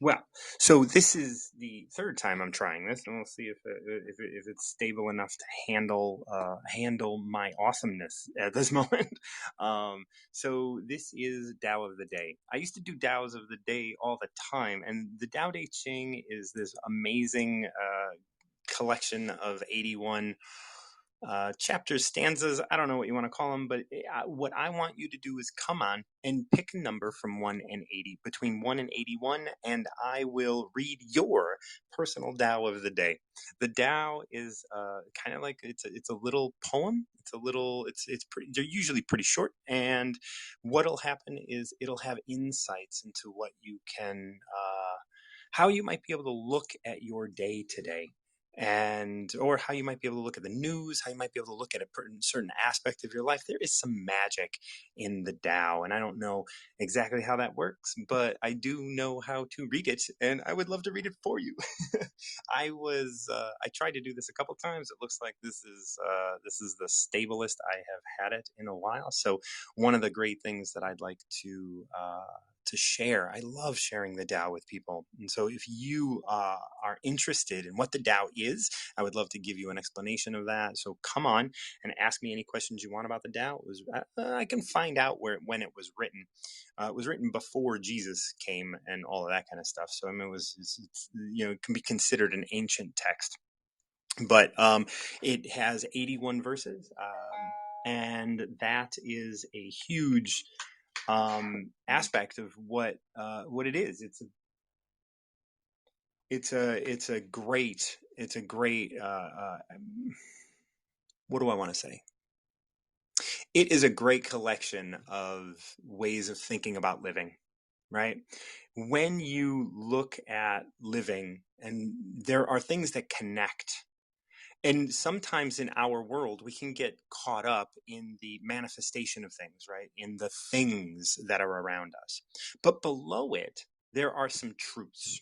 Well, so this is the third time I'm trying this, and we'll see if it's stable enough to handle my awesomeness at this moment. So this is Tao of the Day. I used to do Taos of the Day all the time, and the Tao Te Ching is this amazing collection of 81 chapters, stanzas. I don't know what you want to call them, but what I want you to do is come on and pick a number from 1 and 80, between 1 and 81, and I will read your personal Tao of the day. The Tao is kind of like it's a little poem. It's pretty. They're usually pretty short, and what'll happen is it'll have insights into what you can. How you might be able to look at your day today, and or how you might be able to look at the news, how you might be able to look at a certain aspect of your life. There is some magic in the Tao, and I don't know exactly how that works, but I do know how to read it, and I would love to read it for you. I tried to do this a couple times. It looks like this is the stablest I have had it in a while. So one of the great things that I'd like to share. I love sharing the Tao with people. And so if you are interested in what the Tao is, I would love to give you an explanation of that. So come on and ask me any questions you want about the Tao. I can find out when it was written. It was written before Jesus came and all of that kind of stuff. So I mean, it can be considered an ancient text. But it has 81 verses, and that is a huge aspect of what it is. It's a great what do I want to say? It is a great collection of ways of thinking about living, right? When you look at living, and there are things that connect. And sometimes in our world, we can get caught up in the manifestation of things, right? In the things that are around us. But below it, there are some truths.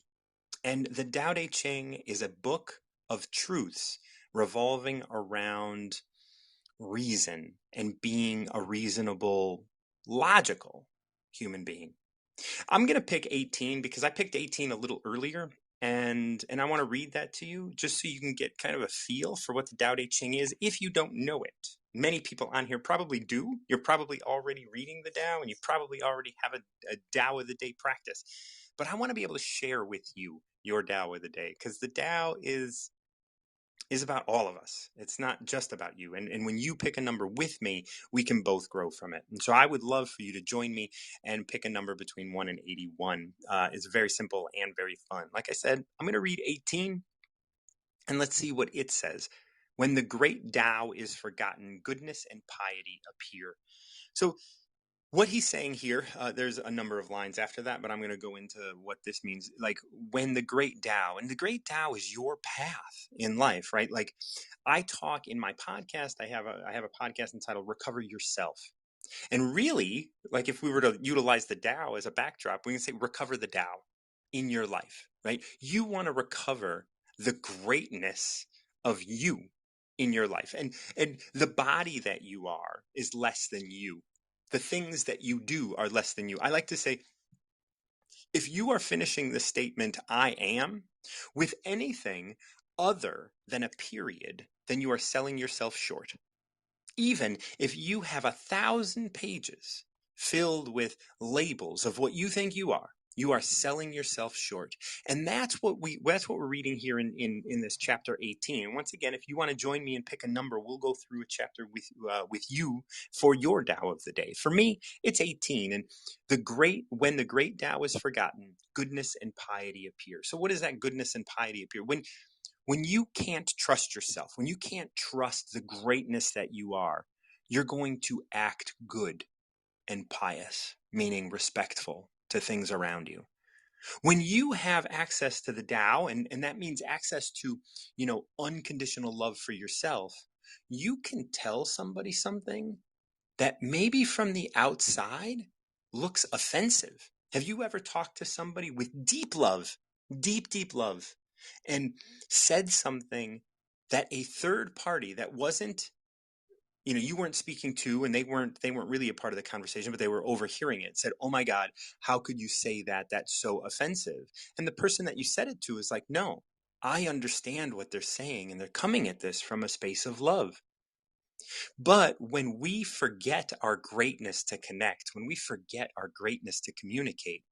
And the Tao Te Ching is a book of truths revolving around reason and being a reasonable, logical human being. I'm going to pick 18 because I picked 18 a little earlier, and I want to read that to you just so you can get kind of a feel for what the Tao Te Ching is if you don't know it. Many people on here probably do. You're probably already reading the Tao, and you probably already have a Tao of the Day practice. But I want to be able to share with you your Tao of the Day, because the Tao is about all of us. It's not just about you. And when you pick a number with me, we can both grow from it. And so I would love for you to join me and pick a number between 1 and 81. It's very simple and very fun. Like I said, I'm going to read 18, and let's see what it says. When the great Tao is forgotten, goodness and piety appear. So what he's saying here, there's a number of lines after that, but I'm going to go into what this means. Like when the great Tao, and the great Tao is your path in life, right? Like I talk in my podcast. I have a podcast entitled "Recover Yourself," and really, like if we were to utilize the Tao as a backdrop, we can say recover the Tao in your life, right? You want to recover the greatness of you in your life, and the body that you are is less than you. The things that you do are less than you. I like to say, if you are finishing the statement "I am" with anything other than a period, then you are selling yourself short. Even if you have 1,000 pages filled with labels of what you think you are selling yourself short. And that's what we're reading here in this chapter 18. And once again, if you want to join me and pick a number, we'll go through a chapter with you for your Tao of the day. For me, it's 18. And when the great Tao is forgotten, goodness and piety appear. So what is that goodness and piety appear? When you can't trust yourself, when you can't trust the greatness that you are, you're going to act good and pious, meaning respectful to things around you. When you have access to the Tao, and that means access to, unconditional love for yourself, you can tell somebody something that maybe from the outside looks offensive. Have you ever talked to somebody with deep love, deep love, and said something that a third party that wasn't you weren't speaking to, and they weren't really a part of the conversation, but they were overhearing it, said, "Oh my God, how could you say that? That's so offensive." And the person that you said it to is like, "No, I understand what they're saying, and they're coming at this from a space of love." But when we forget our greatness to connect, when we forget our greatness to communicate,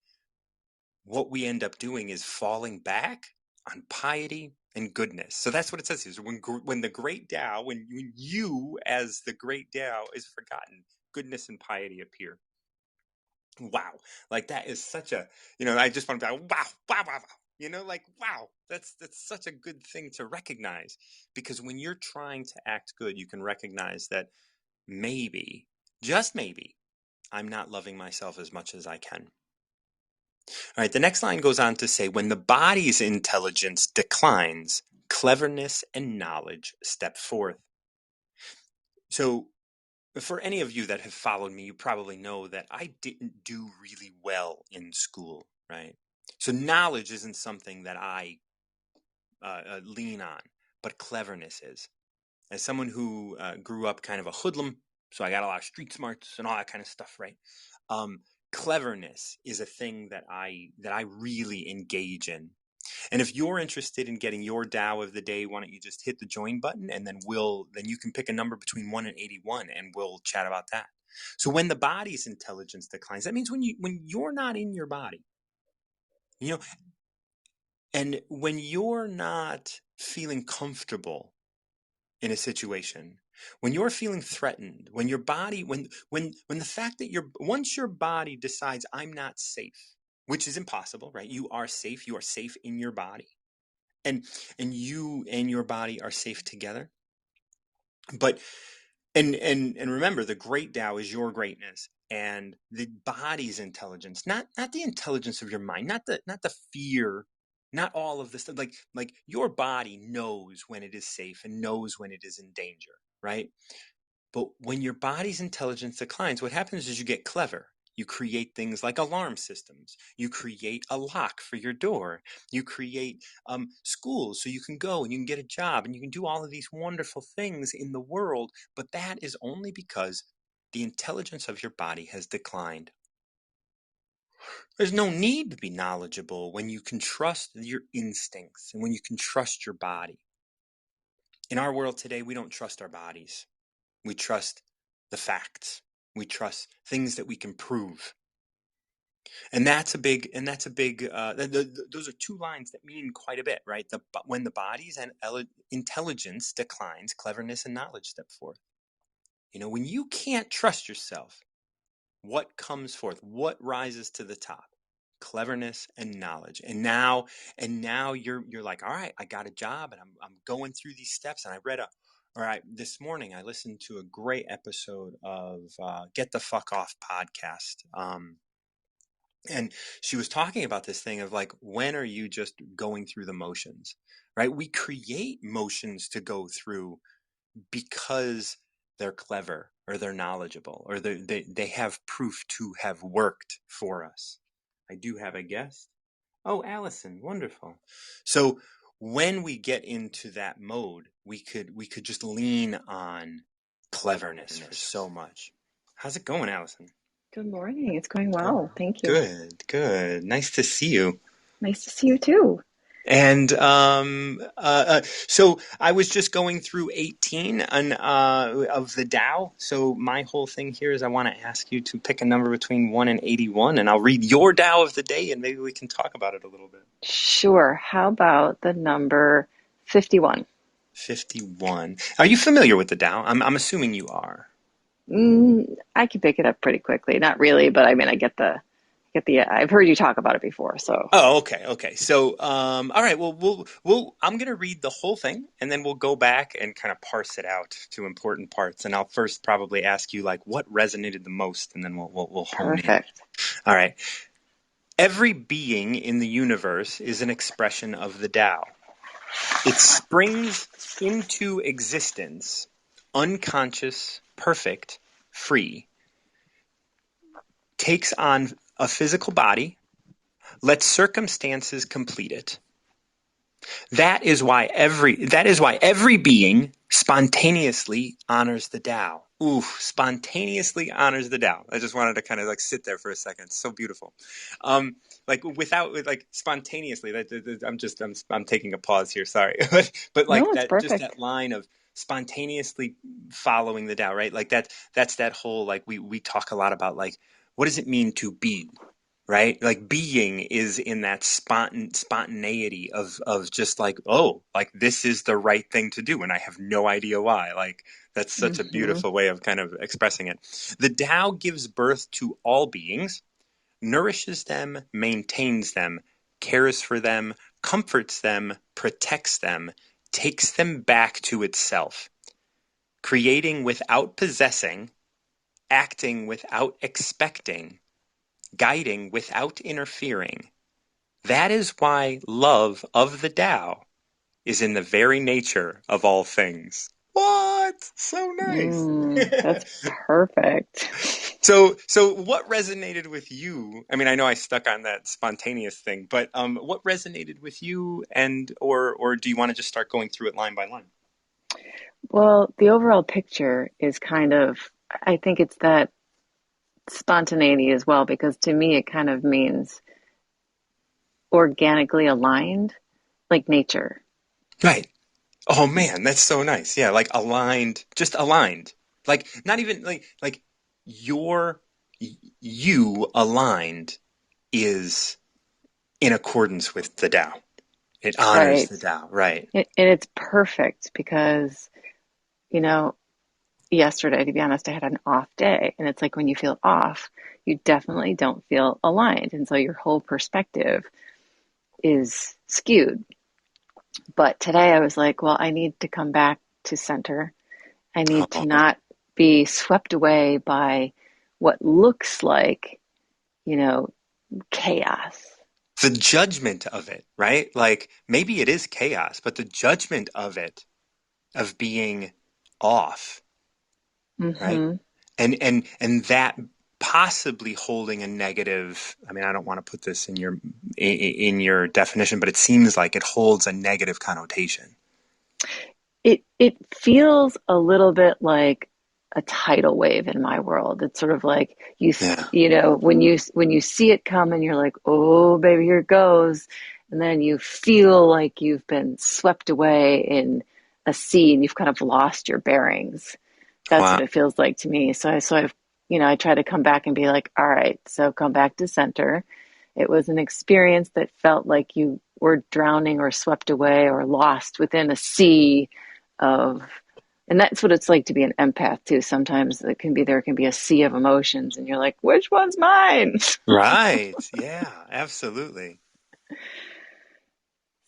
what we end up doing is falling back on piety and goodness. So that's what it says here. When the great Tao, when you as the great Tao is forgotten, goodness and piety appear. Wow. Like that is such a, I just want to be like, wow, wow, wow, wow. Like, wow, that's such a good thing to recognize, because when you're trying to act good, you can recognize that maybe, just maybe, I'm not loving myself as much as I can. All right, the next line goes on to say, when the body's intelligence declines, cleverness and knowledge step forth. So, for any of you that have followed me, you probably know that I didn't do really well in school, right? So, knowledge isn't something that I lean on, but cleverness is. As someone who grew up kind of a hoodlum, so I got a lot of street smarts and all that kind of stuff, right? Um, Cleverness is a thing that I really engage in. And if you're interested in getting your Tao of the day, why don't you just hit the join button, and then you can pick a number between 1 and 81, and we'll chat about that. So when the body's intelligence declines, that means when you're not in your body, you know, and when you're not feeling comfortable in a situation, when you're feeling threatened, when your body, when the fact that once your body decides I'm not safe, which is impossible, right? You are safe. You are safe in your body, and you and your body are safe together. But and remember, the great Tao is your greatness, and the body's intelligence, not the intelligence of your mind, not the fear, not all of this stuff. Like your body knows when it is safe and knows when it is in danger, right? But when your body's intelligence declines, what happens is you get clever. You create things like alarm systems. You create a lock for your door. You create schools so you can go and you can get a job and you can do all of these wonderful things in the world. But that is only because the intelligence of your body has declined. There's no need to be knowledgeable when you can trust your instincts and when you can trust your body. In our world today, we don't trust our bodies. We trust the facts. We trust things that we can prove. And that's a big, those are two lines that mean quite a bit, right? When the body's and intelligence declines, cleverness and knowledge step forth. When you can't trust yourself, what comes forth? What rises to the top? Cleverness and knowledge. And now you're like, all right, I got a job and I'm going through these steps. And this morning I listened to a great episode of Get the Fuck Off podcast. And she was talking about this thing of like, when are you just going through the motions, right? We create motions to go through because they're clever or they're knowledgeable or they have proof to have worked for us. I do have a guest. Oh, Allison, wonderful. So when we get into that mode, we could just lean on cleverness for so much. How's it going, Allison? Good morning. It's going well. Thank you. Good, good. Nice to see you. Nice to see you too. And so I was just going through 18 of the Tao. So my whole thing here is I want to ask you to pick a number between 1 and 81, and I'll read your Tao of the day, and maybe we can talk about it a little bit. Sure. How about the number 51? 51. Are you familiar with the Tao? I'm assuming you are. I can pick it up pretty quickly. Not really, but I mean, I've heard you talk about it before, so Oh, okay, okay. So, all right. Well, I'm gonna read the whole thing, and then we'll go back and kind of parse it out to important parts. And I'll first probably ask you like what resonated the most, and then we'll hone in. perfect. All right. Every being in the universe is an expression of the Tao. It springs into existence, unconscious, perfect, free, takes on a physical body, lets circumstances complete it, That is why every being spontaneously honors the Tao. Ooh, spontaneously honors the Tao. I just wanted to kind of like sit there for a second. It's so beautiful. Like without like spontaneously. I'm taking a pause here. Sorry, but No, like it's that, just perfect. that line of spontaneously following the Tao, right? Like that's that whole, like, we talk a lot about, like, what does it mean to be, right? Like being is in that spontaneity of just like, oh, like this is the right thing to do, and I have no idea why. Like that's such a Hmm. beautiful way of kind of expressing it. The Tao gives birth to all beings, nourishes them, maintains them, cares for them, comforts them, protects them, takes them back to itself, creating without possessing, acting without expecting, guiding without interfering. That is why love of the Tao is in the very nature of all things. What? So nice. That's perfect. So what resonated with you? I mean, I know I stuck on that spontaneous thing, but what resonated with you, and or do you want to just start going through it line by line? Well, the overall picture is kind of, I think it's that spontaneity as well, because to me it kind of means organically aligned, like nature. Right. Oh man, that's so nice. Yeah, like aligned, just aligned. Like not even like your you aligned is in accordance with the Tao. It honors Right. the Tao, right? And it's perfect because, you know, yesterday, to be honest, I had an off day. And it's like when you feel off, you definitely don't feel aligned. And so your whole perspective is skewed. But today I was like, well, I need to come back to center. I need to Oh, not be swept away by what looks like, you know, chaos. the judgment of it, right? Like maybe it is chaos, but the judgment of it, of being off, right? Hmm. And that possibly holding a negative, I mean, I don't want to put this in your definition, but it seems like it holds a negative connotation. It feels a little bit like a tidal wave in my world. It's sort of like Yeah. you know when you see it come and you're like, oh baby, here it goes, and then you feel like you've been swept away in a sea and you've kind of lost your bearings. That's what Wow. it feels like to me. So I sort of, I try to come back and be like, all right, so come back to center. It was an experience that felt like you were drowning or swept away or lost within a sea of, and that's what it's like to be an empath too. Sometimes there can be a sea of emotions and you're like, which one's mine? Right. Yeah, absolutely.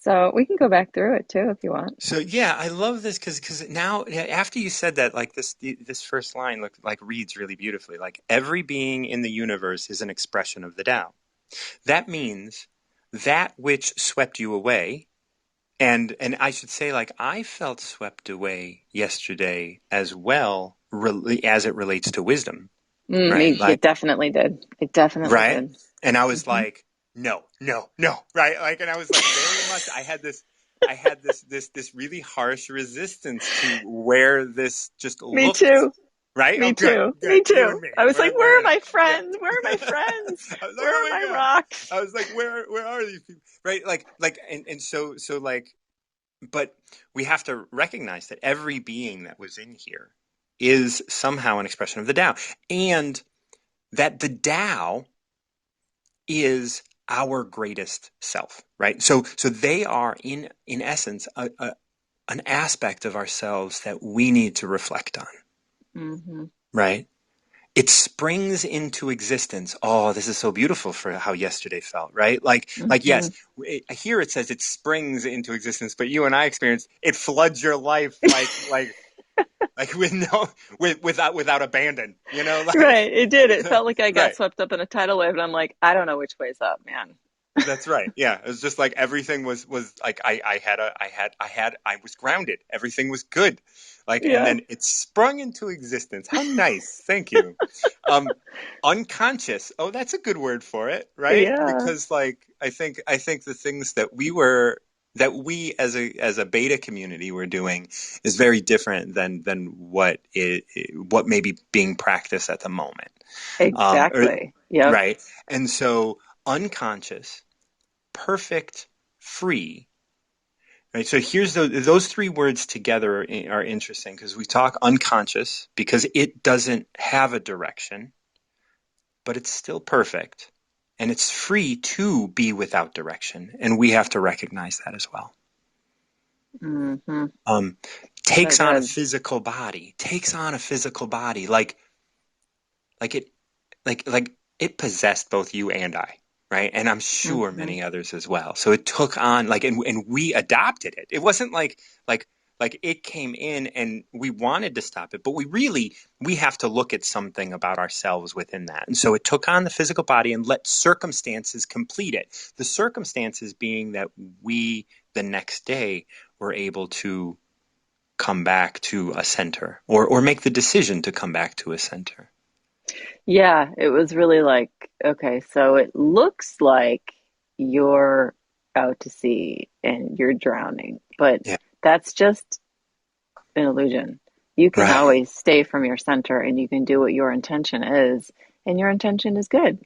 So we can go back through it too if you want. So yeah, I love this because now, yeah, after you said that, like this first line like reads really beautifully. Like every being in the universe is an expression of the Tao. That means that which swept you away, and I should say, like, I felt swept away yesterday as well, as it relates to wisdom, right? It Like, definitely did. It definitely right? did. And I was Hmm. like, no, no, no, right? Like, and I was like, very much, I had this really harsh resistance to where this just Me looked, too. right? Oh, Me good, too. good. Me You and too. me, I was like, we're where are in it. my Yeah. friends? Where are my friends? I was like, Where oh are my my God. rocks? I was like, where are these people? Right? And so like, but we have to recognize that every being that was in here is somehow an expression of the Tao, and that the Tao is our greatest self, right? So they are in essence an aspect of ourselves that we need to reflect on, Hmm. right? It springs into existence. Oh, this is so beautiful for how yesterday felt, right? Like Hmm. yes, here it says it springs into existence, but you and I experienced it floods your life like with no without abandon, like Right. It did. It felt like I got right. swept up in a tidal wave, and I'm like, I don't know which way's up, man. That's right. Yeah, it was just like everything was like I was grounded. Everything was good. Like, and Yeah. then it sprung into existence. How nice. Thank you. Um Unconscious. Oh, that's a good word for it, right? Yeah. Because like I think the things that we were that we as a beta community were doing is very different than what may be being practiced at the moment. Or, Exactly. Yep. right. And so unconscious, perfect, free. Right. So here's those three words together are interesting because we talk unconscious because it doesn't have a direction, but it's still perfect and it's free to be without direction. And we have to recognize that as well. Mm-hmm. Um, So takes on a good. physical body, takes on a physical body, like it, like it possessed both you and I, right? And I'm sure Mm-hmm. many others as well. So it took on and we adopted it. It wasn't like like it came in and we wanted to stop it, but we have to look at something about ourselves within that. And so it took on the physical body and let circumstances complete it. The circumstances being that we the next day were able to come back to a center or make the decision to come back to a center. Yeah, it was really like, okay, so it looks like you're out to sea and you're drowning, but Yeah. that's just an illusion. You can Right. always stay from your center and you can do what your intention is, and your intention is good.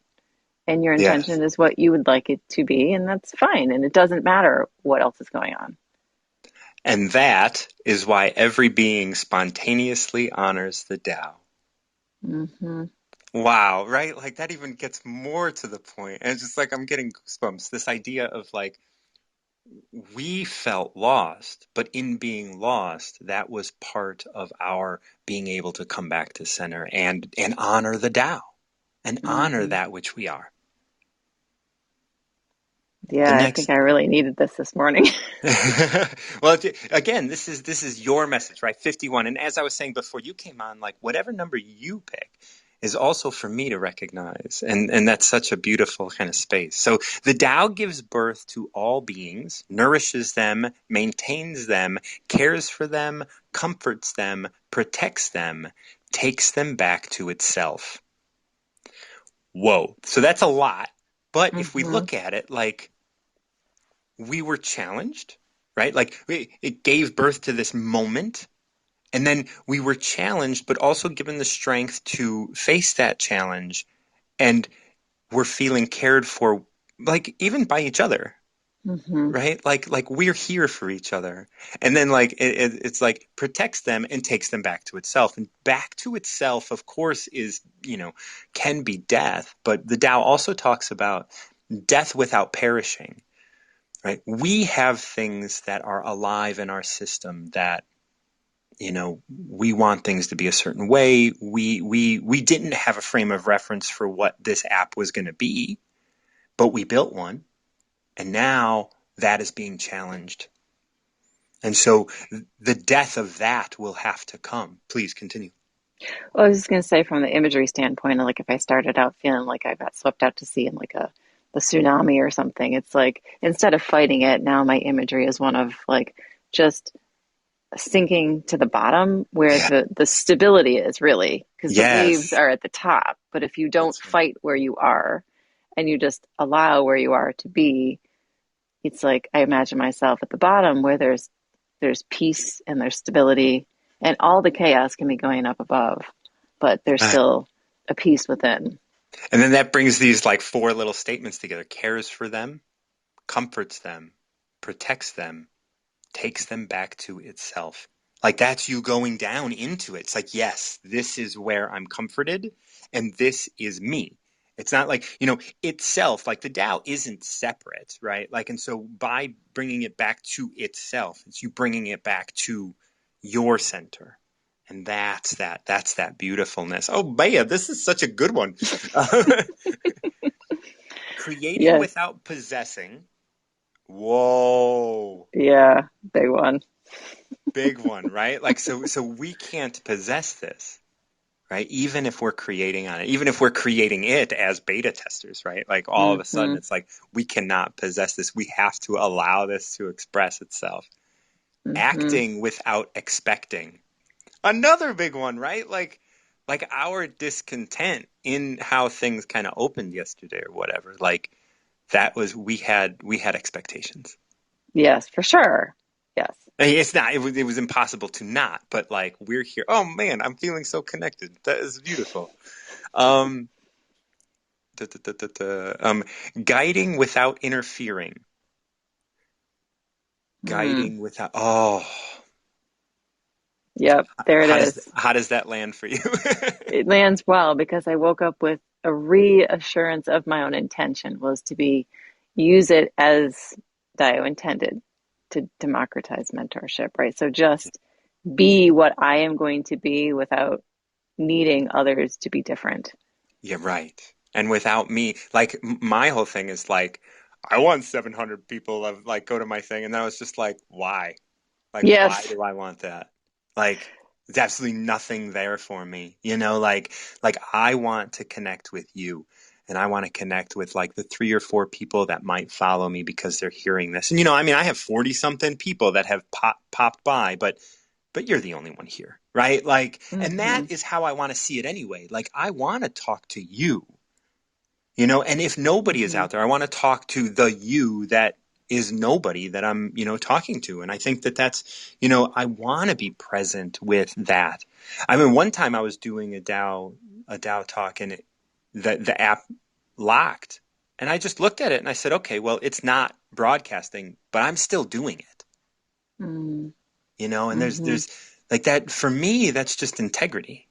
And your Yes. intention is what you would like it to be, and that's fine. And it doesn't matter what else is going on. And that is why every being spontaneously honors the Tao. Hmm. Wow, right? Like that even gets more to the point. And it's just like I'm getting goosebumps. This idea of like we felt lost, but in being lost, that was part of our being able to come back to center and honor the Tao and honor Hmm. that which we are. The Yeah, I think next I really needed this morning. well, again, this is your message, right? 51. And as I was saying before you came on, like whatever number you pick is also for me to recognize. And that's such a beautiful kind of space. So the Tao gives birth to all beings, nourishes them, maintains them, cares for them, comforts them, protects them, takes them back to itself. Whoa. So that's a lot. But if we Hmm. look at it like we were challenged, right? Like it gave birth to this moment. And then we were challenged, but also given the strength to face that challenge. And we're feeling cared for, like even by each other, Hmm. right? Like we're here for each other. And then like it's like protects them and takes them back to itself. And back to itself, of course, is, can be death. But the Tao also talks about death without perishing. Right? We have things that are alive in our system that, we want things to be a certain way. We didn't have a frame of reference for what this app was going to be, but we built one, and now that is being challenged. And so the death of that will have to come. Please continue. Well, I was just going to say, from the imagery standpoint, like if I started out feeling like I got swept out to sea in like the tsunami or something, it's like instead of fighting it, now my imagery is one of like just sinking to the bottom where Yeah. the stability is really, because the waves Yes. are at the top. But if you don't That's right. fight where you are and you just allow where you are to be, it's like I imagine myself at the bottom where there's peace and there's stability, and all the chaos can be going up above, but there's Right. still a peace within. And then that brings these like four little statements together: cares for them, comforts them, protects them, takes them back to itself. Like that's you going down into it. It's like, yes, this is where I'm comforted and this is me. It's not like, itself, like the Tao isn't separate, right? Like, and so by bringing it back to itself, it's you bringing it back to your center. And that's that beautifulness. Oh, Bea, this is such a good one. Creating Yes. without possessing. Whoa. Yeah, big one. Big one, right? Like so we can't possess this, right? Even if we're creating on it, even if we're creating it as beta testers, right? Like all of a sudden Hmm. it's like we cannot possess this. We have to allow this to express itself. Hmm. Acting without expecting. Another big one, right? Like our discontent in how things kind of opened yesterday or whatever. Like that was we had expectations. Yes, for sure. Yes. I mean, it's not, it was impossible to not, but like we're here. Oh man, I'm feeling so connected. That is beautiful. Um, da, da, da, da, da. Guiding without interfering. Mm. Guiding without, oh, Yep, there it is. how does that land for you? It lands well because I woke up with a reassurance of my own intention was to be use it as Dio intended to democratize mentorship, right? So just be what I am going to be without needing others to be different. Yeah, right. And without me, like my whole thing is like, I want 700 people of like go to my thing, and then I was just like, why? Like, why Yes. do I want that? Like, there's absolutely nothing there for me, you know? Like I want to connect with you, and I want to connect with like the 3 or 4 people that might follow me because they're hearing this. And I mean, I have 40 something people that have popped by, but you're the only one here, right? Like, and Hmm. that is how I want to see it anyway. Like, I want to talk to you, and if nobody is Hmm. out there, I want to talk to the you that is nobody that I'm, talking to. And I think that I want to be present with that. I mean, one time I was doing a DAO talk, and the app locked, and I just looked at it and I said, okay, well, it's not broadcasting, but I'm still doing it, Hmm. and there's Hmm. there's like that for me, that's just integrity.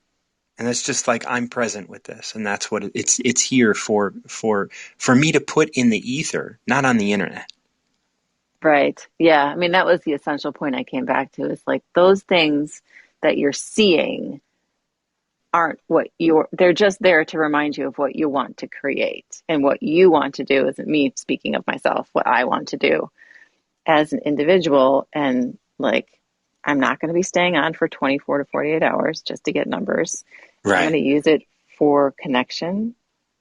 And it's just like I'm present with this, and that's what it's here for me to put in the ether, not on the internet. Right. Yeah. I mean, that was the essential point I came back to is like those things that you're seeing aren't what they're just there to remind you of what you want to create. And what you want to do isn't me speaking of myself, what I want to do as an individual. And like, I'm not going to be staying on for 24 to 48 hours just to get numbers. I'm going Right. to use it for connection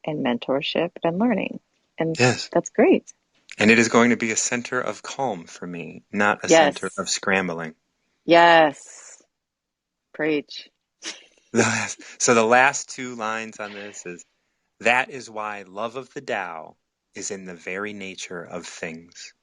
and mentorship and learning. And Yes. that's great. And it is going to be a center of calm for me, not a center Yes. of scrambling. Yes. Preach. So the last 2 lines on this is that is why love of the Tao is in the very nature of things.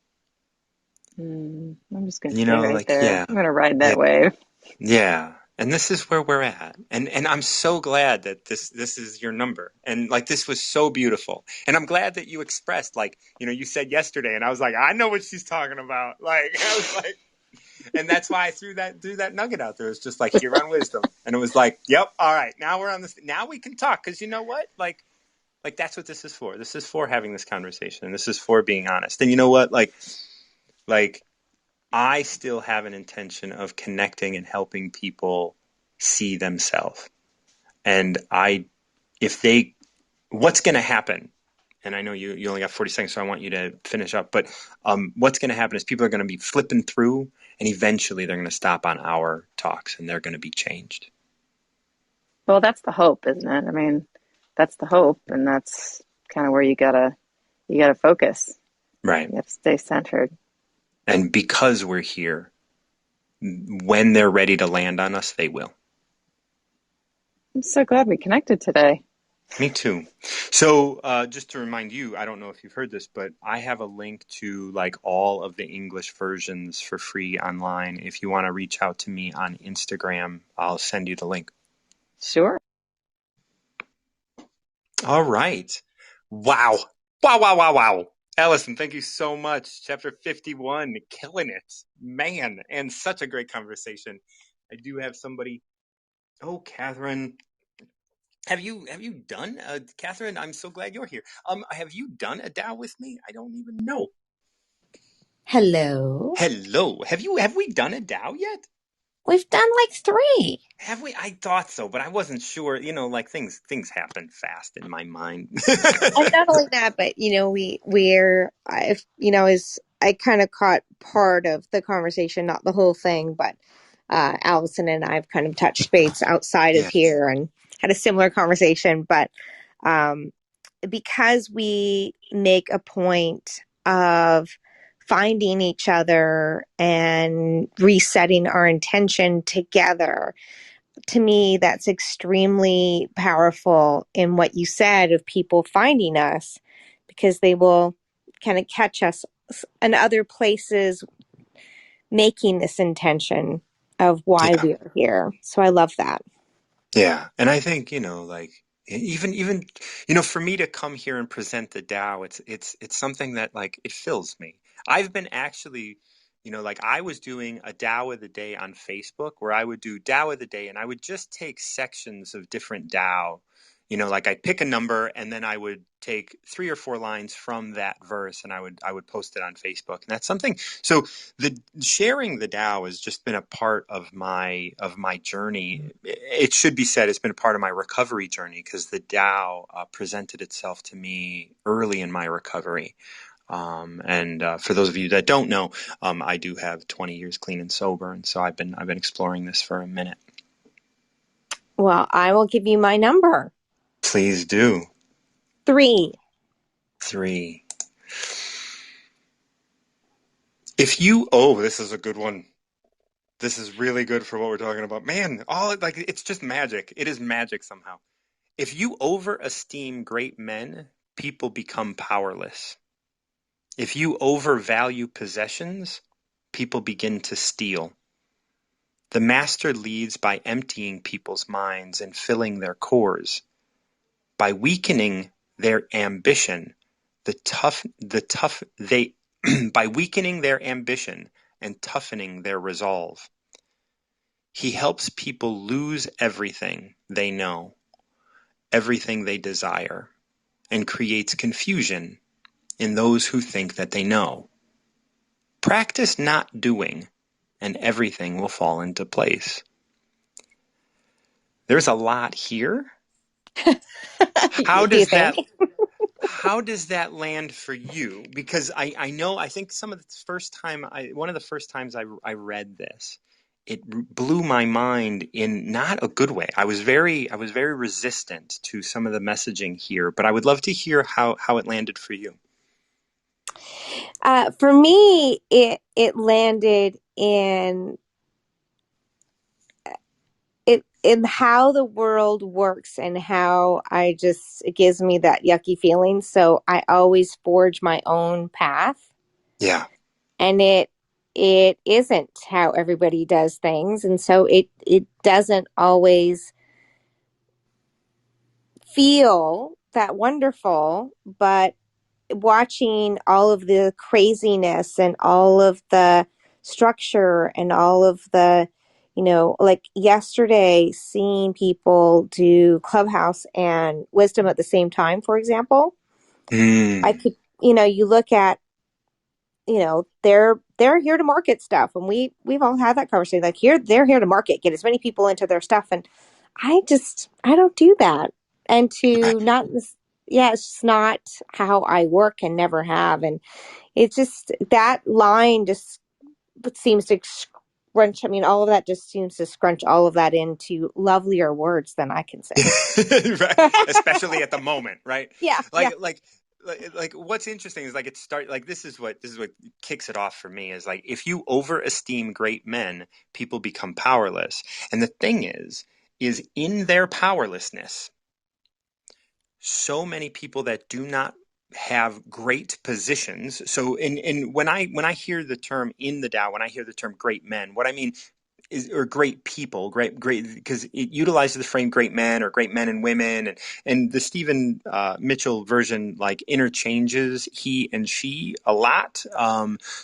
I'm just going to stay right Like, there. yeah, I'm going to ride yeah, that wave. yeah. And this is where we're at. And I'm so glad that this is your number. And like this was so beautiful. And I'm glad that you expressed like, you said yesterday, and I was like, I know what she's talking about. Like I was like, and that's why I threw that nugget out there. It's just like here on wisdom. And it was like, yep, all right, now we're on this, now we can talk. Because you know what? Like that's what this is for. This is for having this conversation. And this is for being honest. And you know what? Like I still have an intention of connecting and helping people see themselves. And if they, what's going to happen? And I know you only got 40 seconds, so I want you to finish up. But what's going to happen is people are going to be flipping through, and eventually they're going to stop on our talks, and they're going to be changed. Well, that's the hope, isn't it? I mean, that's the hope, and that's kind of where you gotta focus. Right. You have to stay centered. And because we're here, when they're ready to land on us, they will. I'm so glad we connected today. Me too. So, just to remind you, I don't know if you've heard this, but I have a link to like all of the English versions for free online. If you want to reach out to me on Instagram, I'll send you the link. Sure. All right. Wow. Wow, wow, wow, wow. Allison, thank you so much. Chapter 51, killing it. Man, and such a great conversation. I do have somebody. Oh, Catherine. Have you done Catherine, I'm so glad you're here. Have you done a Dow with me? I don't even know. Hello. Hello. Have we done a Dow yet? We've done like three. Have we? I thought so, but I wasn't sure. Like things happen fast in my mind. And not only that, but I've is I kind of caught part of the conversation, not the whole thing, but Allison and I've kind of touched base outside of Yes. here and had a similar conversation. But um, because we make a point of finding each other and resetting our intention together, to me, that's extremely powerful in what you said of people finding us because they will kind of catch us and other places making this intention of why Yeah. we are here. So I love that. Yeah. And I think, like even for me to come here and present the Tao, it's something that like it fills me. I've been actually, like I was doing a Tao of the day on Facebook where I would do Tao of the day and I would just take sections of different Tao. Like I'd pick a number and then I would take 3 or 4 lines from that verse and I would post it on Facebook. And that's something. So the sharing the Tao has just been a part of my journey. It should be said it's been a part of my recovery journey because the Tao presented itself to me early in my recovery. And for those of you that don't know, I do have 20 years clean and sober, and so I've been exploring this for a minute. Well, I will give you my number. Please do. 3. 3. This is a good one. This is really good for what we're talking about. Man, it's just magic. It is magic somehow. If you overesteem great men, people become powerless. If you overvalue possessions, people begin to steal. The master leads by emptying people's minds and filling their cores. By weakening their ambition, by weakening their ambition and toughening their resolve. He helps people lose everything they know, everything they desire, and creates confusion in those who think that they know. Practice not doing, and everything will fall into place. There's a lot here. How You does think? that how does that land for you? Because I know I think one of the first times I read this, it blew my mind in not a good way. I was very resistant to some of the messaging here, but I would love to hear how it landed for you. For me, it landed in how the world works and how it gives me that yucky feeling. So I always forge my own path, Yeah. and it isn't how everybody does things, and so it doesn't always feel that wonderful. But watching all of the craziness and all of the structure and all of the, like yesterday, seeing people do Clubhouse and Wisdom at the same time, for example, I Mm. could, you look at, they're here to market stuff, and we've all had that conversation. Like they're here to market, get as many people into their stuff, and I don't do that, and to not. Yeah, it's just not how I work and never have. And it's just that line just seems to scrunch. I mean, all of that just seems to scrunch all of that into lovelier words than I can say. Right, especially at the moment, right? Yeah, yeah. Like what's interesting is like this is what kicks it off for me is like if you overesteem great men, people become powerless. And the thing is in their powerlessness, so many people that do not have great positions. So in when I hear the term in the Tao, when I hear the term great men, what I mean or great people, great, because it utilizes the frame great men or great men and women, and the Stephen Mitchell version like interchanges he and she a lot.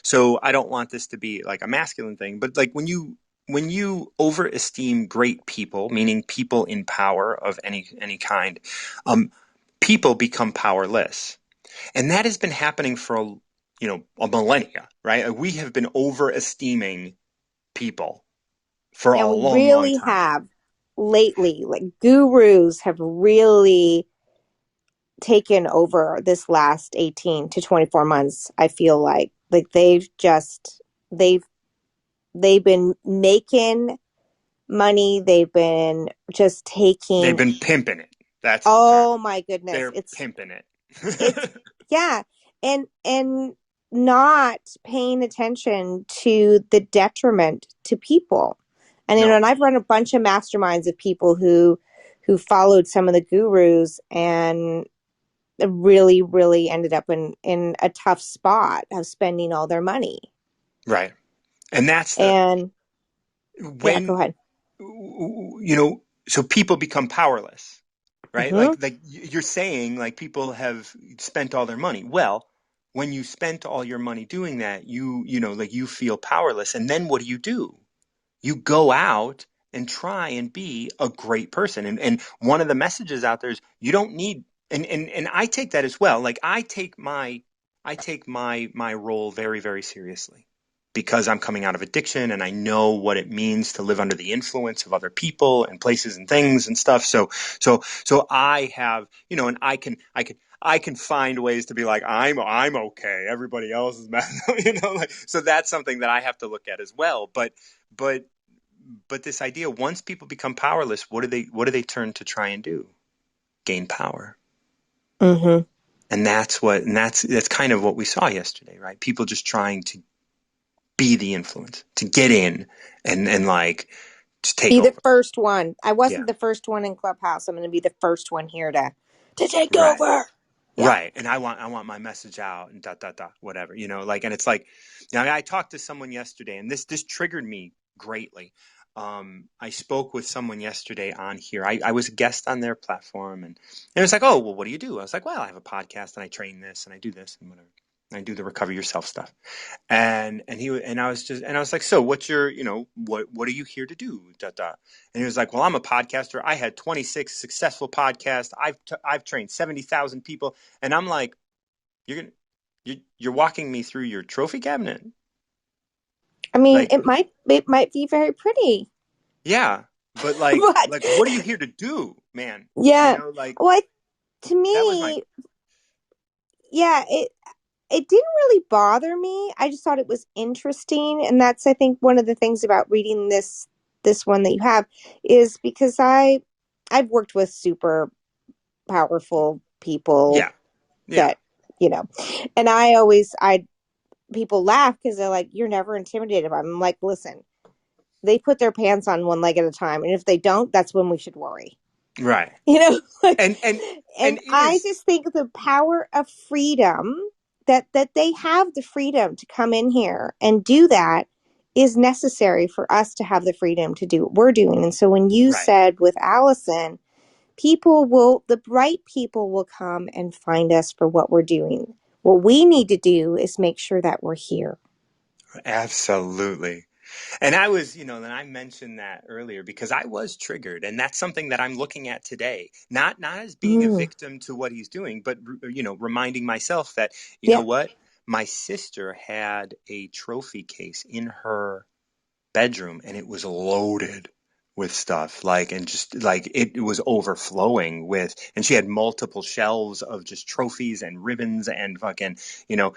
So I don't want this to be like a masculine thing, but like when you overesteem great people, meaning people in power of any kind, people become powerless, and that has been happening for a millennia, right? We have been overesteeming people for a And we long really time. have lately, like gurus have really taken over this last 18 to 24 months. I feel like they've they've been making money. They've been just They've taking, been pimping it. That's the term. oh my goodness, They're pimping it. it's yeah, and not paying attention to the detriment to people. And No. and I've run a bunch of masterminds of people who followed some of the gurus, and really, really ended up in a tough spot of spending all their money. Right. And that's And yeah, go when, ahead. so people become powerless, right? Mm-hmm. Like you're saying, like people have spent all their money. Well, when you spent all your money doing that, like you feel powerless. And then what do? You go out and try and be a great person. And one of the messages out there is you don't need, and I take that as well. Like I take my role very, very seriously because I'm coming out of addiction and I know what it means to live under the influence of other people and places and things and stuff. So I have, and I can find ways to be like, I'm okay. Everybody else is mad, like, so that's something that I have to look at as well. But but this idea, once people become powerless, what do they turn to try and do? Gain power. Mm-hmm. And that's kind of what we saw yesterday, right? People just trying to be the influence, to get in and like to take Be the over. first one. I Yeah. wasn't the first one in Clubhouse. I'm going to be the first one here to take Right. over. Yeah. Right. And I want my message out and whatever, like, and it's like, I talked to someone yesterday and this triggered me greatly. I spoke with someone yesterday on here. I was a guest on their platform and it was like, oh, well, what do you do? I was like, well, I have a podcast and I train this and I do this and whatever. And I do the recover yourself stuff. And I was like, so what's your, what are you here to do? And he was like, well, I'm a podcaster. I had 26 successful podcasts. I've trained 70,000 people. And I'm like, you're walking me through your trophy cabinet. I mean, Like, it might be very pretty, yeah, but but what are you here to do, man? yeah. Like Well, to that was my, me, yeah, it didn't really bother me. I just thought it was interesting, and that's I think one of the things about reading this one that you have is because I've worked with super powerful people yeah, yeah, that you know, and I people laugh because they're like, you're never intimidated by them. I'm like, listen, they put their pants on one leg at a time, and if they don't, that's when we should worry. right. You know, like, And, and, and and it I is, just think the power of freedom that they have the freedom to come in here and do that is necessary for us to have the freedom to do what we're doing. And so when you right. said with Allison, the right people will come and find us for what we're doing. What we need to do is make sure that we're here. Absolutely. And I was, and I mentioned that earlier because I was triggered, and that's something that I'm looking at today. Not as being a Mm, victim to what he's doing, but reminding myself that, you know yeah. what? My sister had a trophy case in her bedroom and it was loaded with stuff like and just like it was overflowing with, and she had multiple shelves of just trophies and ribbons and fucking, you know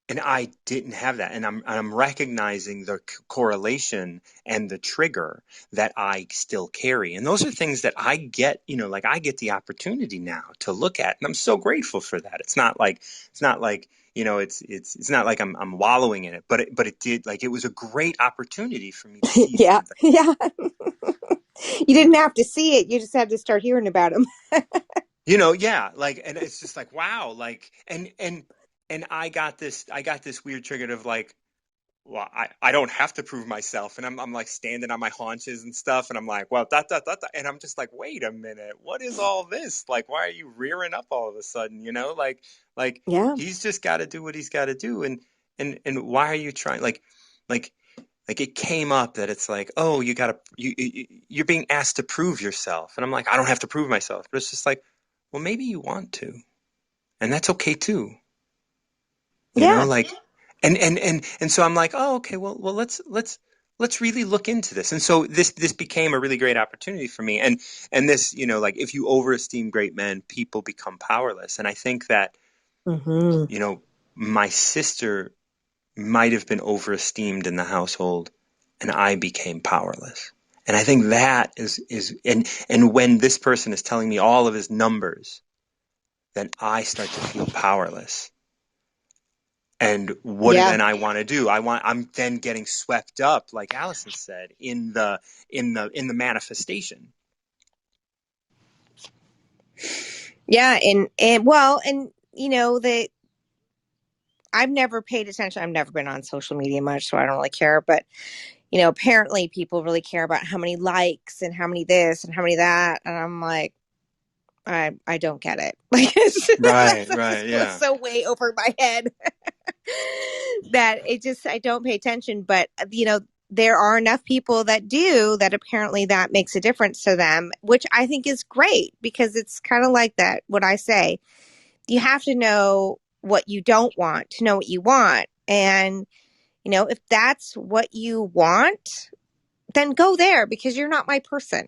and I didn't have that, and I'm recognizing the correlation and the trigger that I still carry, and those are things that I get, like I get the opportunity now to look at, and I'm so grateful for that. It's not like it's not like I'm wallowing in it, but it did, like, it was a great opportunity for me to see Yeah. something. Yeah. You didn't have to see it. You just had to start hearing about them. Yeah, like, and it's just like, wow, like, and I got this weird trigger of like, well, I don't have to prove myself. And I'm like standing on my haunches and stuff. And I'm like, well, and I'm just like, wait a minute, what is all this? Like, why are you rearing up all of a sudden? Like Yeah. he's just got to do what he's got to do. And why are you trying? Like it came up that it's like, oh, you're being asked to prove yourself. And I'm like, I don't have to prove myself. But it's just like, well, maybe you want to, and that's okay too. Yeah. Like, and so I'm like, oh, okay, well, let's really look into this. And so this became a really great opportunity for me. And this, like, if you overesteem great men, people become powerless. And I think that, Mm-hmm. my sister might have been overesteemed in the household, and I became powerless. And I think that and when this person is telling me all of his numbers, then I start to feel powerless. And what do Yeah. then I want to do? I'm then getting swept up, like Allison said, in the manifestation. Yeah, and well, and that I've never paid attention. I've never been on social media much, so I don't really care. But apparently people really care about how many likes and how many this and how many that, and I'm like, I don't get it. Like Right, that right, just goes yeah. so way over my head that I don't pay attention. But there are enough people that do that. Apparently, that makes a difference to them, which I think is great because it's kind of like that. What I say, you have to know what you don't want to know what you want, and if that's what you want, then go there because you're not my person.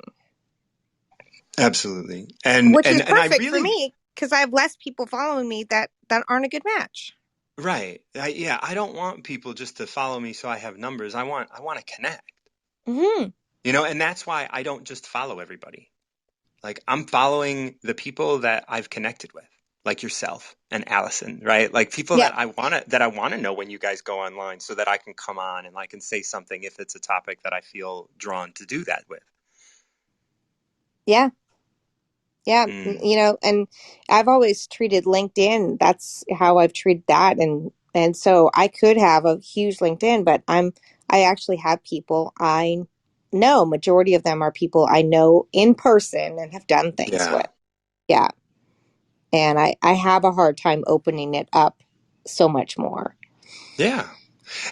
Absolutely. And Which is and and I perfect for really me because I have less people following me that aren't a good match. right. Yeah, I don't want people just to follow me so I have numbers. I want to connect. Hmm. And that's why I don't just follow everybody. Like I'm following the people that I've connected with, like yourself and Allison, right? Like people Yeah. that I want to know when you guys go online so that I can come on and I can say something if it's a topic that I feel drawn to do that with. Yeah. Yeah. Mm, And I've always treated LinkedIn. That's how I've treated that. And so I could have a huge LinkedIn, but I actually have people I know. Majority of them are people I know in person and have done things with. yeah. Yeah. And I have a hard time opening it up so much more. Yeah.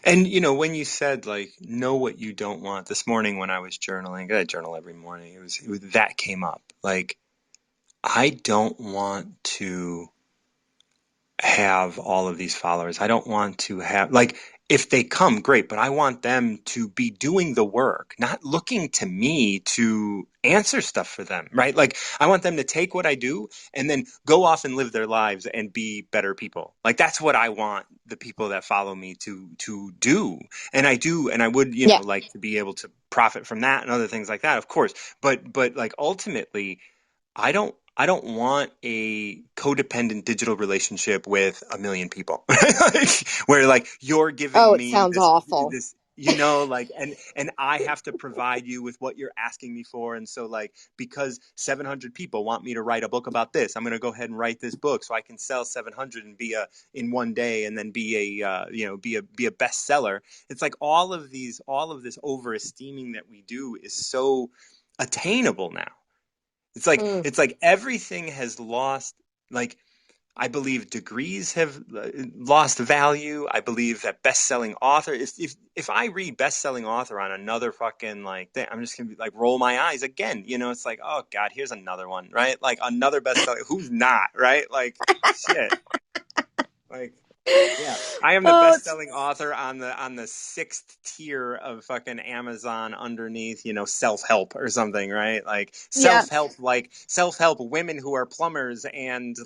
And when you said like know what you don't want this morning when I was journaling, I journal every morning. It was that came up. Like I don't want to have all of these followers. I don't want to have, like, if they come, great, but I want them to be doing the work, not looking to me to answer stuff for them, right? Like, I want them to take what I do and then go off and live their lives and be better people. Like, that's what I want the people that follow me to do. And I do, and I would, Yeah. like to be able to profit from that and other things like that, of course. But like ultimately, I don't want a codependent digital relationship with a million people. Like, where like you're Oh, giving it me sounds this awful. this like and I have to provide you with what you're asking me for. And so like because 700 people want me to write a book about this, I'm going to go ahead and write this book so I can sell 700 and be a in one day and then be a be a bestseller. It's like all of this over esteeming that we do is so attainable now. Mm. It's like everything has lost, like I believe degrees have lost value. I believe that best-selling author, if I read best-selling author on another fucking like thing, I'm just gonna be like roll my eyes again. It's like, oh God, here's another one, right? Like another best-selling, who's not, right? Like shit. Like yeah, I am the Oh, it's best-selling author on the sixth tier of fucking Amazon underneath, self-help or something, right? Like yeah. self-help women who are plumbers and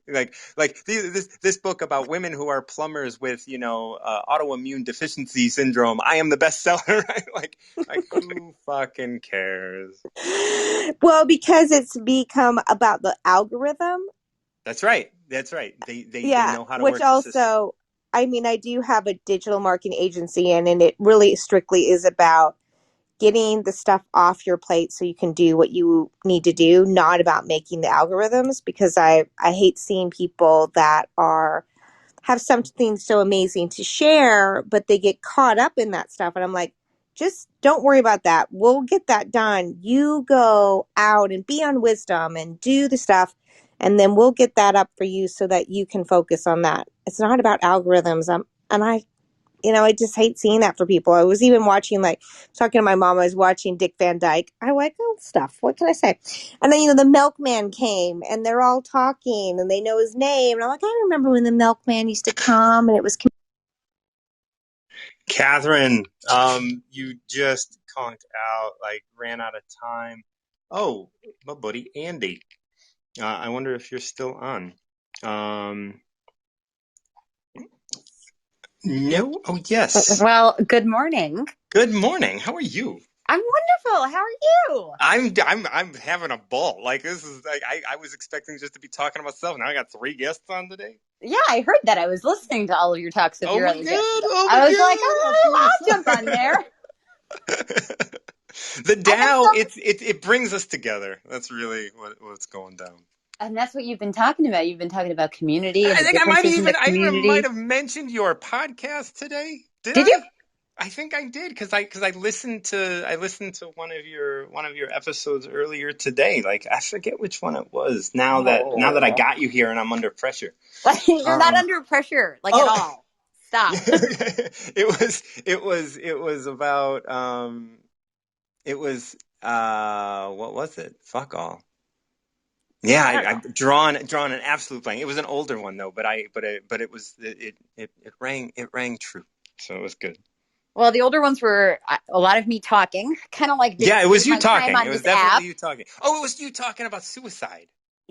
this book about women who are plumbers with autoimmune deficiency syndrome. I am the bestseller, right? Like who fucking cares? Well, because it's become about the algorithm. That's right. That's right. They Yeah, know how to which work the system. also, I mean, I do have a digital marketing agency, and it really strictly is about getting the stuff off your plate so you can do what you need to do, not about making the algorithms, because I hate seeing people that have something so amazing to share, but they get caught up in that stuff. And I'm like, just don't worry about that. We'll get that done. You go out and be on wisdom and do the stuff. And then we'll get that up for you so that you can focus on that. It's not about algorithms. And I just hate seeing that for people. I was even watching, like, talking to my mom, I was watching Dick Van Dyke. I like old stuff. What can I say? And then, the milkman came and they're all talking and they know his name. And I'm like, I remember when the milkman used to come and it was. Catherine, you just conked out, like ran out of time. Oh, my buddy Andy. I wonder if you're still on. Um, no. Oh, yes. Well, good morning. Good morning. How are you? I'm wonderful. How are you? I'm having a ball. Like this is like I was expecting just to be talking to myself. Now I got 3 guests on today. Yeah, I heard that. I was listening to all of your talks of Oh your my other guests. god! Oh I was like, oh, I'll jump on there. my god! The I have Dow, so it brings us together. That's really what's going down. And that's what you've been talking about. You've been talking about community and I the think differences in the I even might community. have mentioned your podcast today. Did Did you? I? I think I did because I listened to one of your episodes earlier today. Like I forget which one it was. Now that I Oh. got you here and I'm under pressure. You're not Um. under pressure, like at Oh. all. Stop. It was about it was what was it? Fuck all. Yeah, I don't I know. drawn an absolute blank. It was an older one though, but it was it rang true, so it was good. Well, the older ones were a lot of me talking, kind of like Yeah, it was you my time talking. It on was this definitely app. you talking. Oh, it was you talking about suicide.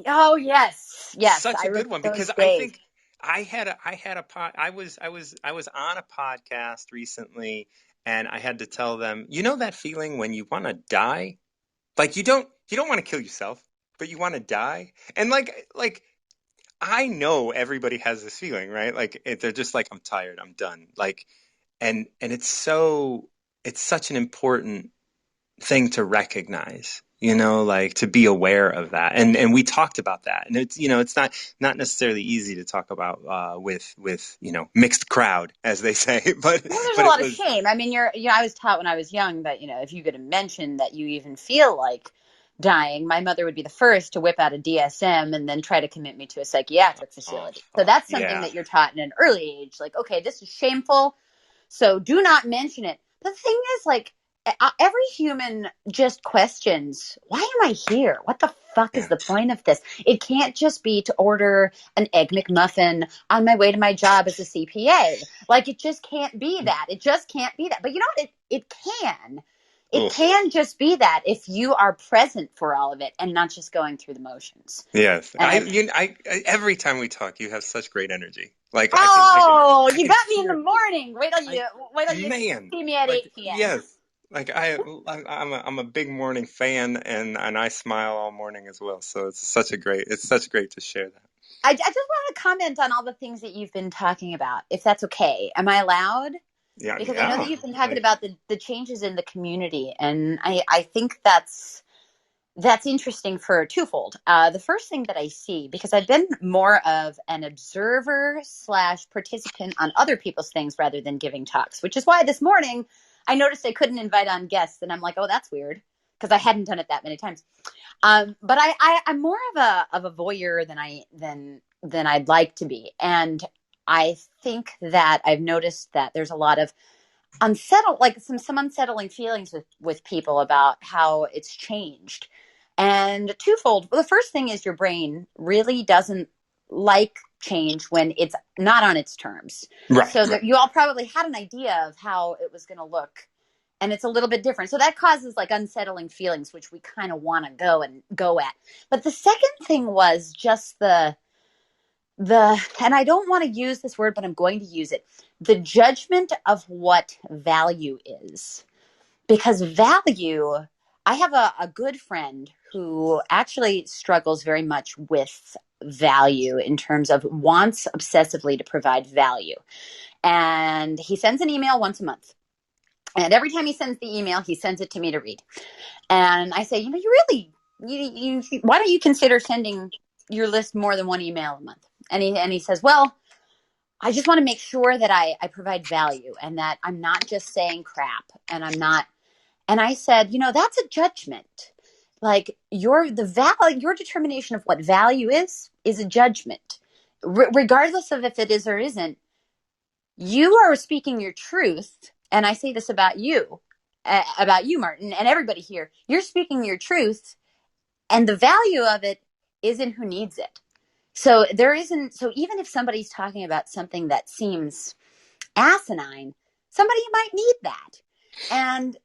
Oh, yes. Yes. Such I a remember good one those because I days. think I had a pod. I was on a podcast recently, and I had to tell them, you know that feeling when you want to die, like you don't want to kill yourself, but you want to die, and like I know everybody has this feeling, right? Like they're just like, I'm tired, I'm done. Like, and it's such an important thing to recognize, you know, like to be aware of that. And we talked about that. And it's, you know, it's not necessarily easy to talk about with, you know, mixed crowd, as they say. Well, there's a But it lot of was shame. I mean, I was taught when I was young that, if you get a mention that you even feel like dying, my mother would be the first to whip out a DSM and then try to commit me to a psychiatric facility. So that's something yeah. that you're taught in an early age. Like, okay, this is shameful, so do not mention it. But the thing is, like, every human just questions, why am I here? What the fuck is Yeah. the point of this? It can't just be to order an Egg McMuffin on my way to my job as a CPA. Like, it just can't be that. It just can't be that. But you know what? It can. It Oof. can just be that if you are present for all of it and not just going through the motions. Yes. And I every time we talk, you have such great energy. Like oh, I you can got me in the hear. morning. I Wait till you Man, see me at like 8 p.m. yes, like I'm a big morning fan, and I smile all morning as well. So it's such great to share that. I just want to comment on all the things that you've been talking about, if that's okay. Am I allowed? Yeah, Because I know that yeah. you've been talking Like about the changes in the community, and I think that's interesting for twofold. The first thing that I see, because I've been more of an observer slash participant on other people's things rather than giving talks, which is why this morning I noticed I couldn't invite on guests, and I'm like, oh, that's weird, because I hadn't done it that many times. But I'm more of a voyeur than I'd like to be, and I think that I've noticed that there's a lot of like some unsettling feelings with people about how it's changed. And twofold. Well, the first thing is your brain really doesn't like change when it's not on its terms. right, So right. that you all probably had an idea of how it was going to look, and it's a little bit different. So that causes like unsettling feelings, which we kind of want to go at. But the second thing was just the and I don't want to use this word, but I'm going to use it, the judgment of what value is. Because value, I have a good friend who actually struggles very much with value in terms of wants obsessively to provide value. And he sends an email once a month. And every time he sends the email, he sends it to me to read. And I say, why don't you consider sending your list more than one email a month? And he says, well, I just want to make sure that I provide value and that I'm not just saying crap and I'm not. And I said, that's a judgment. Like your determination of what value is a judgment. Regardless of if it is or isn't, you are speaking your truth. And I say this about you, Martin, and everybody here. You're speaking your truth, and the value of it is in who needs it. So so even if somebody's talking about something that seems asinine, somebody might need that. And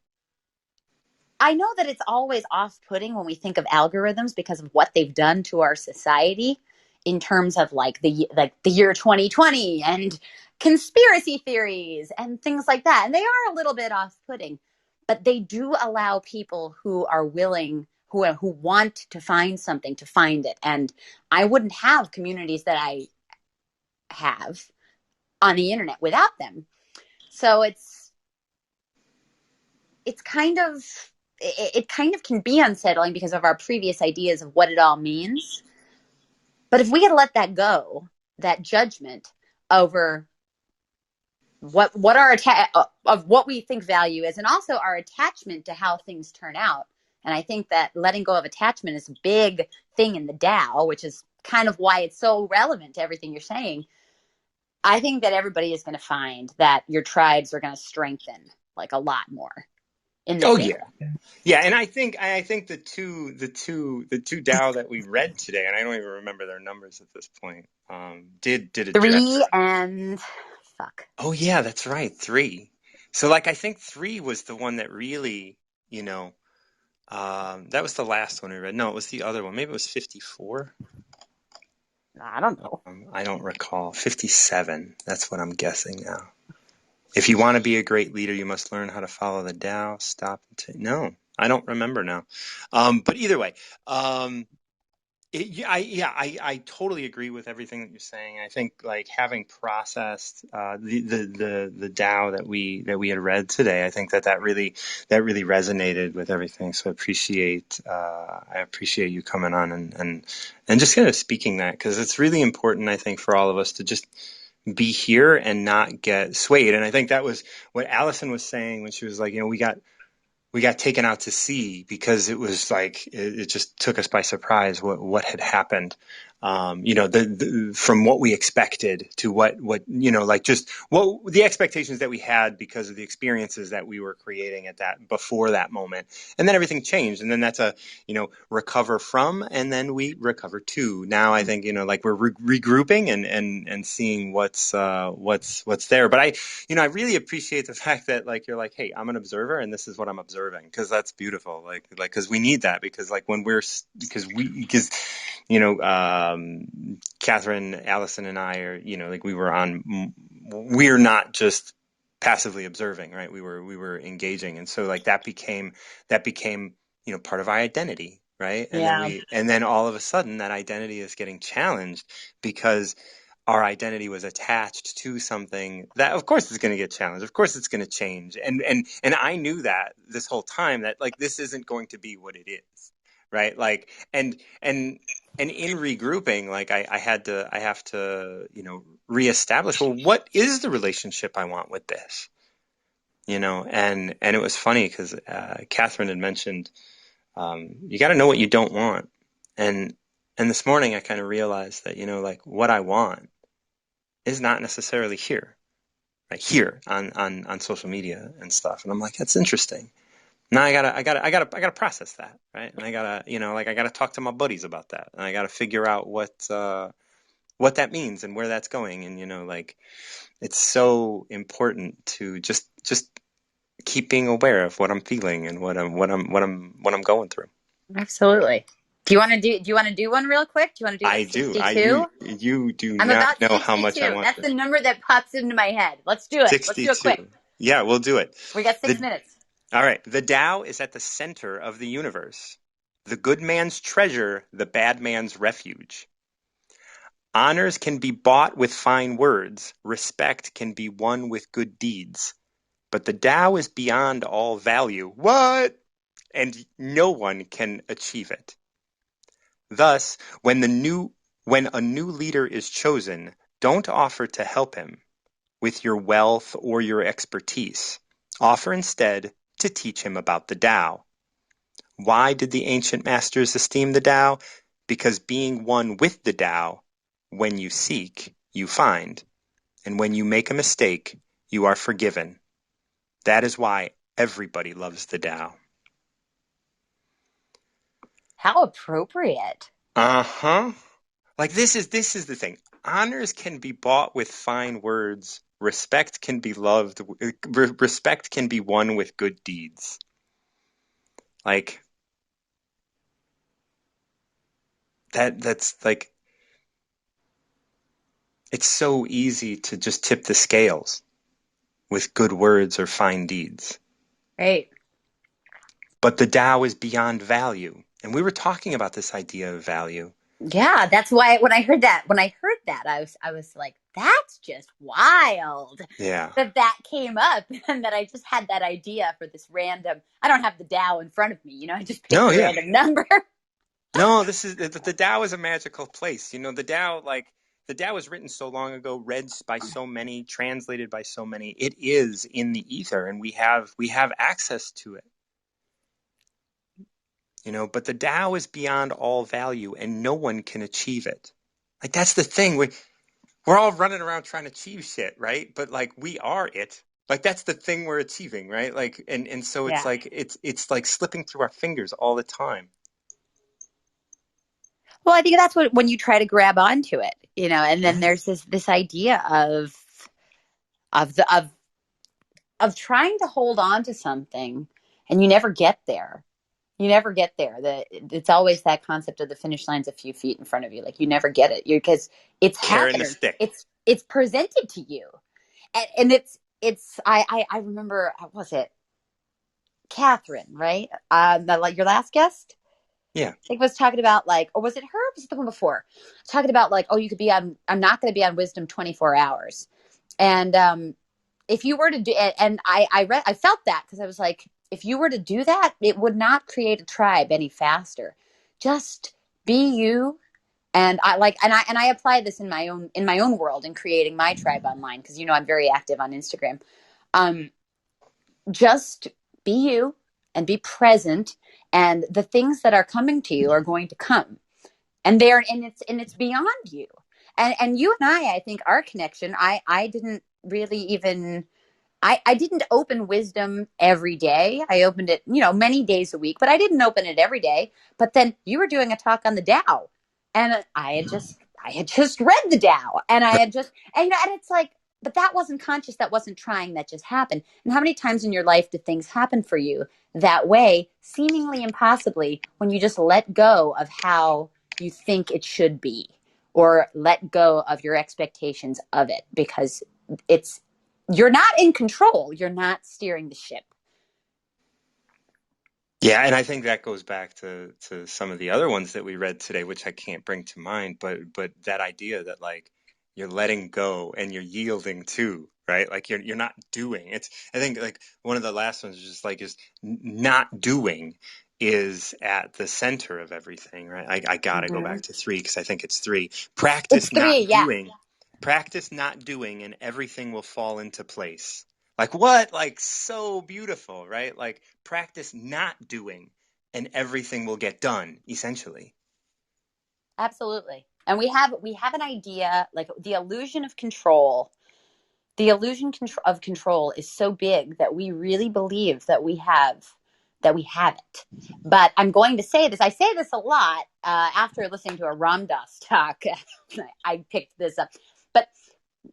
I know that it's always off-putting when we think of algorithms because of what they've done to our society in terms of like the year 2020 and conspiracy theories and things like that. And they are a little bit off-putting, but they do allow people who are willing, who want to find something, to find it. And I wouldn't have communities that I have on the internet without them. So it's kind of it kind of can be unsettling because of our previous ideas of what it all means. But if we could let that go, that judgment over what our of what we think value is, and also our attachment to how things turn out. And I think that letting go of attachment is a big thing in the Tao, which is kind of why it's so relevant to everything you're saying. I think that everybody is going to find that your tribes are going to strengthen like a lot more in this era. Yeah, and I think the two Tao that we read today, and I don't even remember their numbers at this point, did address 3 and fuck. Oh yeah, that's right, 3. So like I think 3 was the one that really, that was the last one we read. No, it was the other one. Maybe it was 54. I don't know. I don't recall. 57. That's what I'm guessing now. If you want to be a great leader, you must learn how to follow the Tao. Stop. No, I don't remember now. But either way, I totally agree with everything that you're saying. I think like having processed the Tao that we had read today, I think that really resonated with everything. So I appreciate you coming on and just kind of speaking that, because it's really important, I think, for all of us to just be here and not get swayed. And I think that was what Allison was saying when she was like, we got taken out to sea because it was like it just took us by surprise what had happened. From what we expected to what like just what the expectations that we had because of the experiences that we were creating at that before that moment, and then everything changed, and then that's a recover from, and then we recover to. Now I think like we're regrouping and seeing what's there. But I really appreciate the fact that like you're like, hey, I'm an observer and this is what I'm observing, because that's beautiful. Like because we need that, because like when Catherine, Allison, and I are like we're not just passively observing, right? We were engaging, and so like that became part of our identity, right? And then all of a sudden that identity is getting challenged because our identity was attached to something that, of course, is going to get challenged. Of course, it's going to change. And I knew that this whole time, that like this isn't going to be what it is, right? Like and in regrouping, like I have to reestablish, well, what is the relationship I want with this, and it was funny because Catherine had mentioned you got to know what you don't want, and this morning I kind of realized that like what I want is not necessarily here, right here on social media and stuff. And I'm like, that's interesting. Now I gotta process that, right? And I gotta talk to my buddies about that, and I gotta figure out what that means and where that's going. And like it's so important to just keep being aware of what I'm feeling and what I'm going through. Absolutely. Do you want to do one real quick? Do you want to do I 62? You do I'm not about know 62. how much I want. That's the number that pops into my head. Let's do it. 62. Let's do it quick. Yeah, we'll do it. We got 6 minutes. All right. The Tao is at the center of the universe. The good man's treasure, the bad man's refuge. Honors can be bought with fine words. Respect can be won with good deeds. But the Tao is beyond all value. What? And no one can achieve it. Thus, when a new leader is chosen, don't offer to help him with your wealth or your expertise. Offer instead to teach him about the Tao. Why did the ancient masters esteem the Tao? Because being one with the Tao, when you seek, you find. And when you make a mistake, you are forgiven. That is why everybody loves the Tao. How appropriate. Uh-huh. Like this is the thing. Honors can be bought with fine words. Respect can be loved. Respect can be won with good deeds. Like that's like, it's so easy to just tip the scales with good words or fine deeds. Right. But the Tao is beyond value. And we were talking about this idea of value. Yeah, that's why when I heard that, I was like, that's just wild. Yeah. That came up, and that I just had that idea for this random. I don't have the Tao in front of me, I just picked a random number. No, this is the Tao is a magical place. You know, the Tao was written so long ago, read by so many, translated by so many. It is in the ether, and we have access to it. You know, but the Tao is beyond all value, and no one can achieve it. Like that's the thing. We're all running around trying to achieve shit, right? But like we are it. Like that's the thing we're achieving, right? Like and so it's Yeah. like it's like slipping through our fingers all the time. Well, I think that's what when you try to grab onto it, and then Right. there's this idea of the of trying to hold on to something and you never get there. You never get there. It's always that concept of the finish line's a few feet in front of you. Like you never get it because it's Carrying the happening. stick. It's presented to you, and it's. I remember, what was it, Catherine, right? Like your last guest. Yeah. I think was talking about like, or was it her? Or was it the one before? Talking about like, oh, you could be on. I'm not going to be on Wisdom 24 hours, and if you were to do, and I felt that because I was like, if you were to do that, it would not create a tribe any faster. Just be you. And I apply this in my own world in creating my tribe online because I'm very active on Instagram. Um, just be you and be present, and the things that are coming to you are going to come, and it's beyond you. And you and I think our connection. I didn't really even I didn't open Wisdom every day. I opened it, many days a week, but I didn't open it every day. But then you were doing a talk on the Tao, and I had just read the Tao, and I had just, and it's like, but that wasn't conscious, that wasn't trying, that just happened. And how many times in your life did things happen for you that way, seemingly impossibly, when you just let go of how you think it should be, or let go of your expectations of it, because it's you're not in control. You're not steering the ship. Yeah, and I think that goes back to some of the other ones that we read today, which I can't bring to mind, but that idea that like you're letting go and you're yielding to, right? Like you're not doing. It's I think like one of the last ones is just like is not doing is at the center of everything, right? I gotta go Mm-hmm. back to three because I think it's three. It's three, yeah. Practice not doing, and everything will fall into place. Like what? Like so beautiful, right? Like practice not doing and everything will get done, essentially. Absolutely. And we have an idea, like the illusion of control. The illusion of control is so big that we really believe that we have it. But I'm going to say this. I say this a lot after listening to a Ram Dass talk. I picked this up, but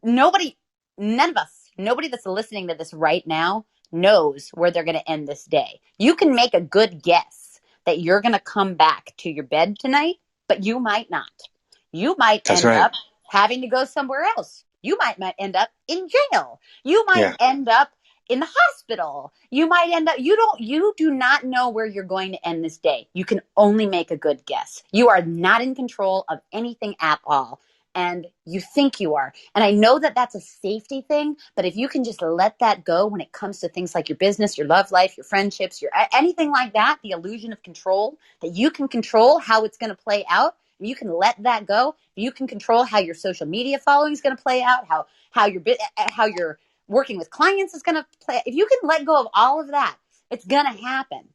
nobody, none of us, nobody that's listening to this right now knows where they're going to end this day. You can make a good guess that you're going to come back to your bed tonight, but you might not. You might That's end right. up having to go somewhere else. You might end up in jail. You might Yeah. end up in the hospital. You might end up, you do not know where you're going to end this day. You can only make a good guess. You are not in control of anything at all, and you think you are. And I know that that's a safety thing, but if you can just let that go when it comes to things like your business, your love life, your friendships, your anything like that, the illusion of control, that you can control how it's going to play out, you can let that go. You can control how your social media following is going to play out, how your working with clients is going to play. If you can let go of all of that, it's going to happen.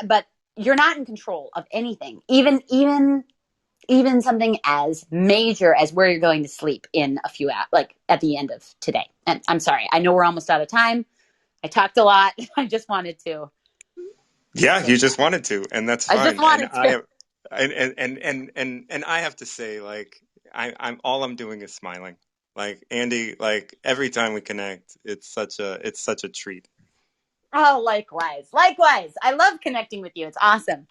But you're not in control of anything, even something as major as where you're going to sleep in a few hours, like at the end of today. And I'm sorry, I know we're almost out of time. I talked a lot. I just wanted to Yeah, say you just that. wanted to, and that's I just fine. And wanted I to. have and I have to say, like, I'm all I'm doing is smiling. Like Andy, like every time we connect, it's such a treat. Oh, likewise. Likewise. I love connecting with you. It's awesome.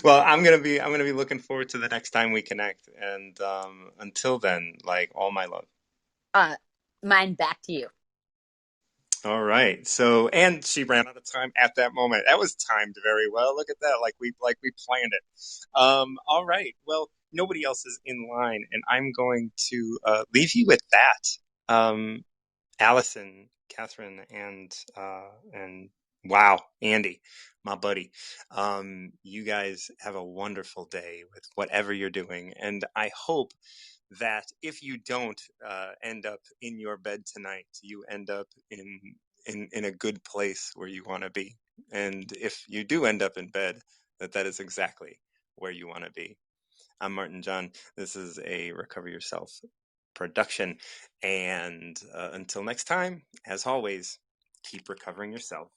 Well, I'm gonna be looking forward to the next time we connect. And until then, like all my love. Uh, Mine back to you. All right. So, and she ran out of time at that moment. That was timed very well. Look at that. Like we planned it. All right. Well, nobody else is in line, and I'm going to leave you with that. Allison, Catherine, and Wow, Andy, my buddy. You guys have a wonderful day with whatever you're doing. And I hope that if you don't end up in your bed tonight, you end up in a good place where you want to be. And if you do end up in bed, that is exactly where you want to be. I'm Martin John. This is a Recover Yourself production. And until next time, as always, keep recovering yourself.